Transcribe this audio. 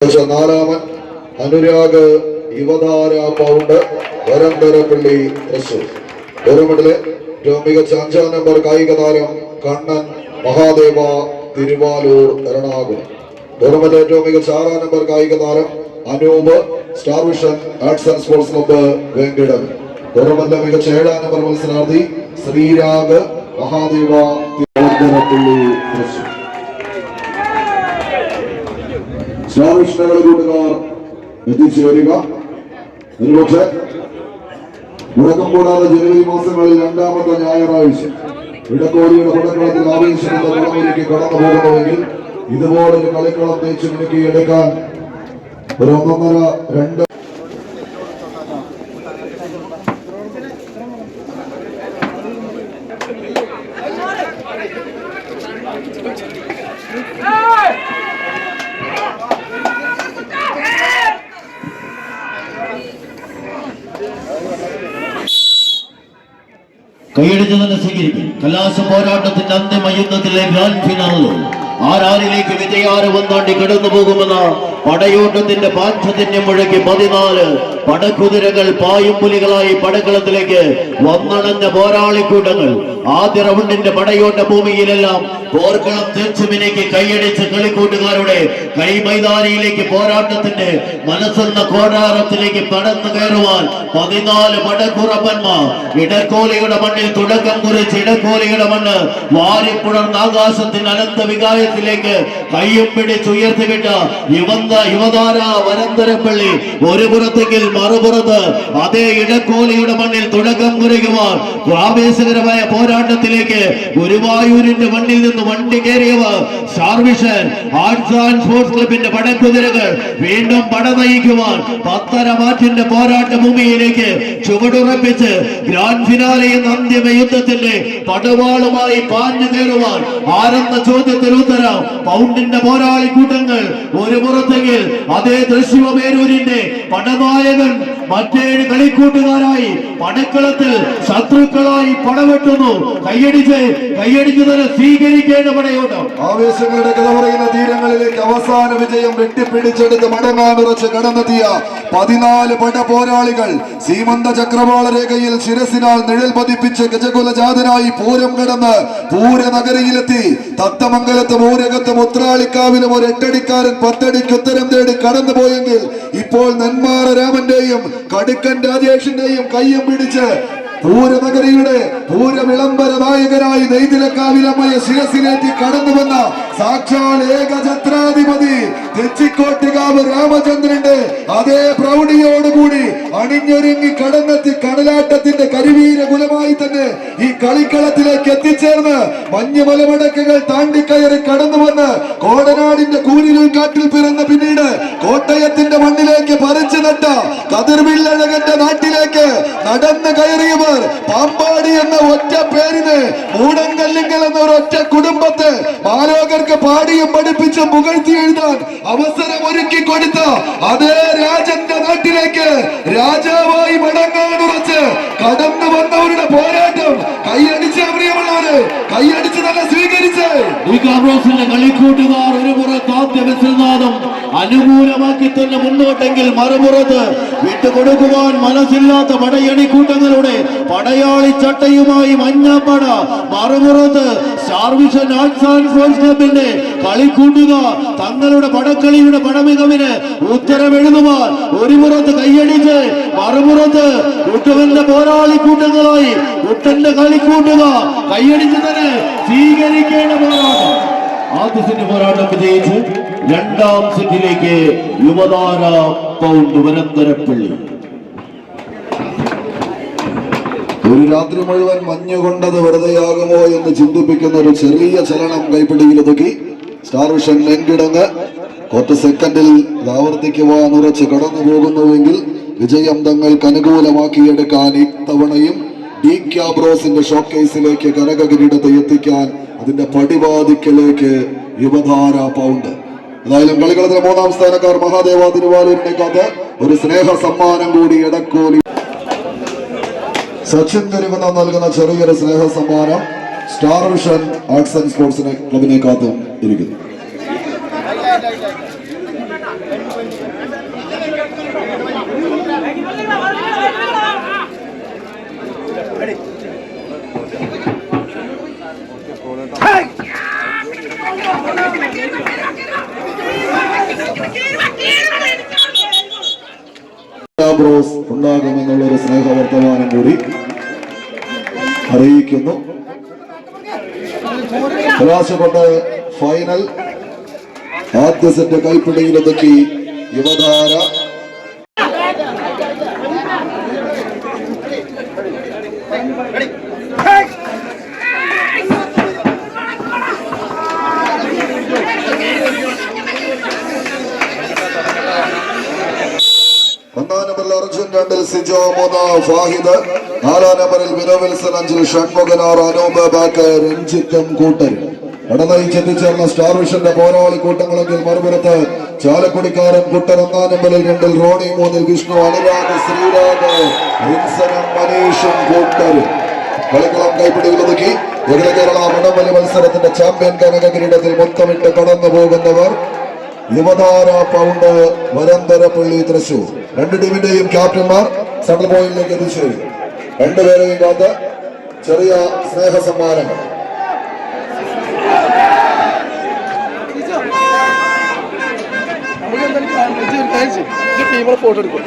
നാലാമൻ അനുരാഗ് യുവതാര pound Varantharappilly Thrissur. ടൂർണമെന്റിലെ ഏറ്റവും മികച്ച 5-ാം നമ്പർ കായിക താരം കണ്ണൻ മഹാദേവ തിരുവാലൂർ എറണാകുളം. ടൂർണമെന്റിലെ ഏറ്റവും മികച്ച 6-ാം നമ്പർ കായിക താരം Anoop star vision arts and sports club Venkitan. ടൂർണമെന്റിലെ മികച്ച 7-ാം നമ്പർ മത്സരാർത്ഥി ശ്രീരാഗ് മഹാദേവ തിരുവനന്തപുരപ്പള്ളി തൃശൂർ. സ്റ്റാർ വിഷനുകളുടെ കൂട്ടുകാർ എത്തിച്ചേരുക. ഒരുപക്ഷെ മുടക്കം കൂടാതെ ജനുവരി മാസങ്ങളിൽ 2ാമത്തെ ഞായറാഴ്ച ഇടക്കോടിയുടെ പടക്കളത്തിൽ ആവേശത്തിന്റെ കളമൊരുക്കി കടന്നു പോകുന്നുവെങ്കിൽ ഇതുപോലൊരു കളിക്കളം തേച്ച് മിനുക്കിയെടുക്കാൻ ഒരു 1.5-2 കൈയടിച്ച് തന്നെ സ്വീകരിക്കും. കലാശ പോരാട്ടത്തിന്റെ അന്തിമ യുദ്ധത്തിലെ ഗ്രാൻഡ് ഫിനാലിൽ ആരാരിലേക്ക് വിജയാരവം താണ്ടി കടന്നു പോകുമെന്ന പടയോട്ടത്തിന്റെ പാഞ്ചജന്യം മുഴക്കി 14 പടക്കുതിരകൾ പായും പുലികളായി പടക്കളത്തിലേക്ക് വന്നണഞ്ഞ പോരാളിക്കൂട്ടങ്ങൾ. ആദ്യ റൗണ്ടിന്റെ പടയോട്ട ഭൂമിയിലെല്ലാം പോർക്കളം തെച്ചുമിനേക്ക് കൈയടിച്ച് കളിക്കൂട്ടുകാരുടെ കൈമൈതാനിയിലേക്ക് പോരാട്ടത്തിന്റെ മനസ്സെന്ന കോടാരത്തിലേക്ക് പടന്നു കയറുവാൻ 14 പടക്കുറപ്പന്മാർ. ഇടക്കോലിയുടെ മണ്ണിൽ തുടക്കം കുറിച്ച് ഇടക്കോലിയുടെ മണ്ണ് വാരിപ്പുണർന്ന ആകാശത്തിന്റെ അനന്ത വികായത്തിലേക്ക് കയ്യും പിടിച്ചുയർത്തിവിട്ട യുവതാര വരന്തരപ്പള്ളി ഒരു പുറത്തെങ്കിൽ മറുപുറത്ത് അതേ ഇടക്കോലിയുടെ മണ്ണിൽ തുടക്കം കുറിക്കുവാൻ ആവേശകരമായ പോരാട്ടത്തിലേക്ക് ഗുരുവായൂരിന്റെ മണ്ണിൽ നിന്ന് വണ്ടി കയറിയവർ star vision arts and sports ക്ലബിന്റെ പടക്കുതിരകൾ വീണ്ടും പട നയിക്കുവാൻ 10.5 മാറ്റിന്റെ പോരാട്ട ഭൂമിയിലേക്ക് ചുവടുറപ്പിച്ച് ഗ്രാൻഡ് ഫിനാലെ എന്ന അന്തിമ യുദ്ധത്തിന്റെ പടവാളുമായി പാഞ്ഞു കയറുവാൻ ആരെന്ന ചോദ്യത്തിന് ഉത്തരം പൗണ്ടിന്റെ പോരാളി കൂട്ടങ്ങൾ ഒരു പുറത്തെങ്കിൽ അതേ തൃശ്ശൂരൂരിന്റെ പടനായകൻ മറ്റേഴ് കളിക്കൂട്ടുകാരായി പടക്കളത്തിൽ ശത്രുക്കളായി പടവെട്ടുന്നു. കൈയടിച്ച് തന്നെ സ്വീകരിക്കേണ്ട പടയോട്ടം. ആവേശങ്ങളുടെ കഥ പറയുന്ന തീരങ്ങളിലേക്ക് അവസാന വിജയം വെട്ടിപ്പിടിച്ചെടുത്ത് മടങ്ങാനുറച്ച് കടന്നെത്തിയ 14 പട പോരാളികൾ സീമന്ത ചക്രവാള രേഖയിൽ ശിരസിനാൽ നിഴൽ പതിപ്പിച്ച് ഗജകുലജാതനായി പൂരം കടന്ന് പൂരനഗരിയിലെത്തി. തത്തമംഗലത്ത് മൂരകത്തും ഉത്രാളിക്കാവിലും ഒരു 8അടിക്കാരൻ 10 അടിക്ക് ഉത്തരം തേടി കടന്നു പോയെങ്കിൽ ഇപ്പോൾ നെന്മാറ രാമന്റെയും കടുക്കൻ രാജേഷിന്റെയും കയ്യും പിടിച്ച് പൂരനഗരിയുടെ പൂരവിളംബര നായകനായി നെയ്തിലക്കാവിലമ്മയെ ശിരസിലേറ്റി കടന്നു വന്ന സാക്ഷാൽ ഏകഛത്രാധിപതി തെച്ചിക്കോട്ടുകാവ് രാമചന്ദ്രന്റെ അതേ പ്രൗഢിയോടുകൂടി അണിഞ്ഞൊരുങ്ങി കടന്നെത്തി കടലാട്ടത്തിന്റെ കരിവീര കുലമായി തന്നെ ഈ കളിക്കളത്തിലേക്ക് എത്തിച്ചേർന്ന് മഞ്ഞുമലമടക്കുകൾ താണ്ടിക്കയറി കടന്നു വന്ന് കോടനാടിന്റെ കൂരിരുൾ കാട്ടിൽ പിറന്ന പിന്നീട് കോട്ടയത്തിന്റെ മണ്ണിലേക്ക് പറിച്ചു നട്ട കതിർവില്ലഴകന്റെ നാട്ടിലേക്ക് നടന്നു കയറിയവർ പാമ്പാടി എന്ന ഒറ്റ പേരിന് മൂടങ്കല്ലിങ്കൽ എന്ന ഒരു ഒറ്റ കുടുംബത്തെ മാലോകർക്ക് പാടിയും പഠിപ്പിച്ച് പുകഴ്ത്തി എഴുതാൻ അവസരം ഒരുക്കി കൊടുത്ത അതേ രാജന്റെ നാട്ടിലേക്ക് രാജാവായി മടങ്ങാനുറച്ച് കടന്നു വന്നവരുടെ പോരാട്ടം കൈയടിച്ച് പ്രിയമുള്ളവര് കൈയടിച്ച് തന്നെ സ്വീകരിച്ച് കളിക്കൂട്ടുകാർ ഒരു പുറത്ത് ആദ്യനാദം അനുകൂലമാക്കി തന്നെ മുന്നോട്ടെങ്കിൽ മറുപുറത്ത് വിട്ടുകൊടുക്കുവാൻ മനസ്സില്ലാത്ത പടയണി കൂട്ടങ്ങളുടെ പടയാളി ചട്ടയുമായി മഞ്ഞപ്പട. മറുപുറത്ത് star vision arts and sports ക്ലബിന്റെ കളിക്കൂട്ടുകാർ തങ്ങളുടെ പടക്കളിയുടെ പടമികവിന് ഉത്തരവെഴുതുവാൻ ഒരു പുറത്ത് കൈയടിച്ച് മറുപുറത്ത് കുട്ടവന്റെ പോരാളി കൂട്ടങ്ങളായി കുട്ടന്റെ കളിക്കൂട്ടുകാർ കൈയടിച്ച് തന്നെ സ്വീകരിക്കേണ്ട പോരാട്ടം. ആദ്യ സെറ്റ് പോരാട്ടം വിജയിച്ച് 2ാം സെറ്റിലേക്ക് യുവതാര പൗണ്ട് വരന്തരപ്പള്ളി. ഒരു രാത്രി മുഴുവൻ മഞ്ഞു കൊണ്ടത് വെറുതെയാകുമോ എന്ന് ചിന്തിപ്പിക്കുന്ന ഒരു ചെറിയ ചലനം കൈപ്പിടിയിൽ ഒതുക്കി സ്റ്റാർ വിഷൻ ലങ്കിടങ്ങ് കുറച്ച് സെക്കൻഡിൽ ആവർത്തിക്കുവാൻ ഉറച്ച് കടന്നു പോകുന്നുവെങ്കിൽ വിജയം തങ്ങൾക്ക് അനുകൂലമാക്കിയെടുക്കാൻ ഇത്തവണയും ബ്രോസിന്റെ ഷോക്കേസിലേക്ക് കനകകിരീടത്തെ എത്തിക്കാൻ അതിന്റെ പടിവാതിക്കലേക്ക് യുവതാര പൗണ്ട്. ഏതായാലും കളിക്കളത്തിലെ 3ാം സ്ഥാനക്കാർ മഹാദേവ തിരുവാലൂരിനെ കാത്ത് ഒരു സ്നേഹ സമ്മാനം കൂടി ഇടക്കോലി സച്ചിൻ കരികുന്നം നൽകുന്ന ചെറിയൊരു സ്നേഹ സമ്മാനം star vision arts and sports ക്ലബിനെ കാത്തും ഇരിക്കുന്നു. ഉണ്ടാകുമെന്നുള്ളൊരു സ്നേഹവർത്തമാനം കൂടി അറിയിക്കുന്നു. കലാശപ്പെട്ട് ഫൈനൽ ആദ്യ സെറ്റ് കൈപ്പിടിയിലൊതുക്കി യുവതാര. ഒന്നാം നമ്പറിൽ അർജുൻ, 2 സിജോ, 3 ഫാഹിദ്, 4 നമ്പറിൽ വിനോ വിൽസൺ, 5 ഷൺമുഖൻ, 6 അനൂപ് ബാക്ക്, രഞ്ജിത്തും കൂട്ടരും എത്തിച്ചേർന്ന സ്റ്റാർ വിഷന്റെ പോരാളി കൂട്ടങ്ങളെങ്കിൽ മറുപുറത്ത് ചാലക്കുടിക്കാരൻ കുട്ടൻ 1 നമ്പറിൽ, 2 റോണി, 3 വിഷ്ണു, അനുരാഗ്, ശ്രീരാഗ്, വിൻസനും മനീഷും കൂട്ടരും കളിക്കളം കൈപ്പിടിയിലൊതുക്കി. അഖില കേരള വടംവലി മത്സരത്തിന്റെ ചാമ്പ്യൻ കനക കിരീടത്തിൽ മൊത്തമിട്ട് കടന്നു പോകുന്നവർ യുവതാര പൗണ്ട് വരന്തരപ്പള്ളി തൃശൂർ. 2 ടീമിന്റെയും ക്യാപ്റ്റന്മാർ സെൻട്രൽ പോയിന്റിലേക്ക് എത്തിച്ചേരും. 2 പേരെയും കാത്ത് ചെറിയ സ്നേഹ സമ്മാനങ്ങൾ. ടീമുകളെ ഫോട്ടോ എടുക്കും.